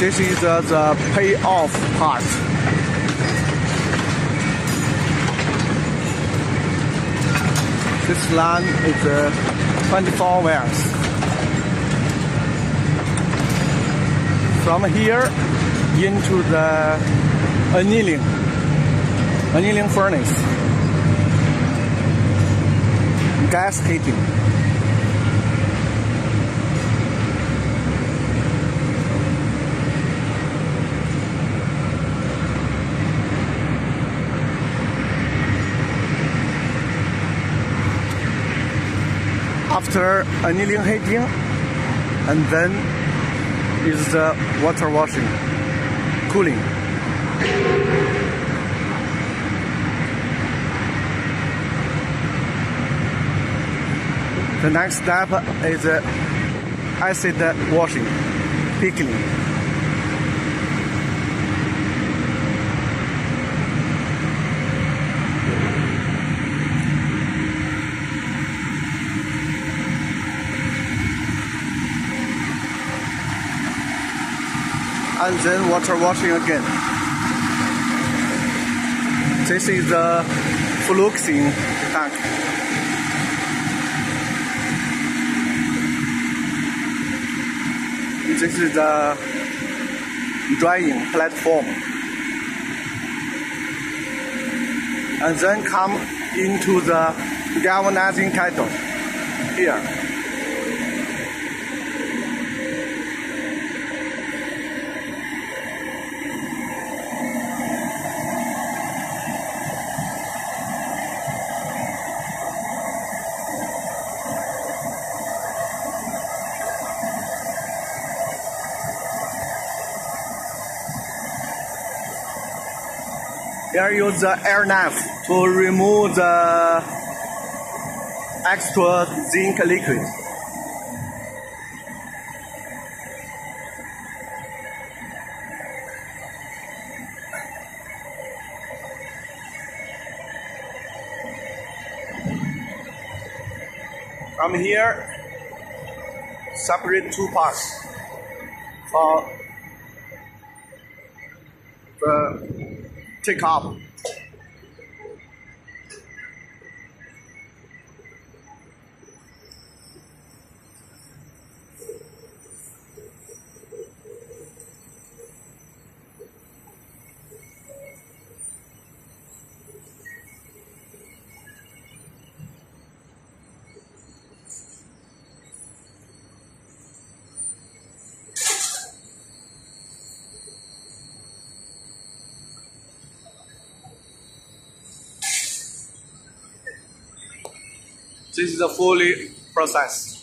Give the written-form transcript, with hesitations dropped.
This is the payoff part. This line is 24 wires. From here into the annealing furnace, gas heating. After annealing heating, and then is the water washing, cooling. The next step is acid washing, pickling. And then water washing again. This is the fluxing tank. This is the drying platform. And then come into the galvanizing kettle here. Here use the air knife to remove the extra zinc liquid. From here, separate two parts for the take up. This is the fully process.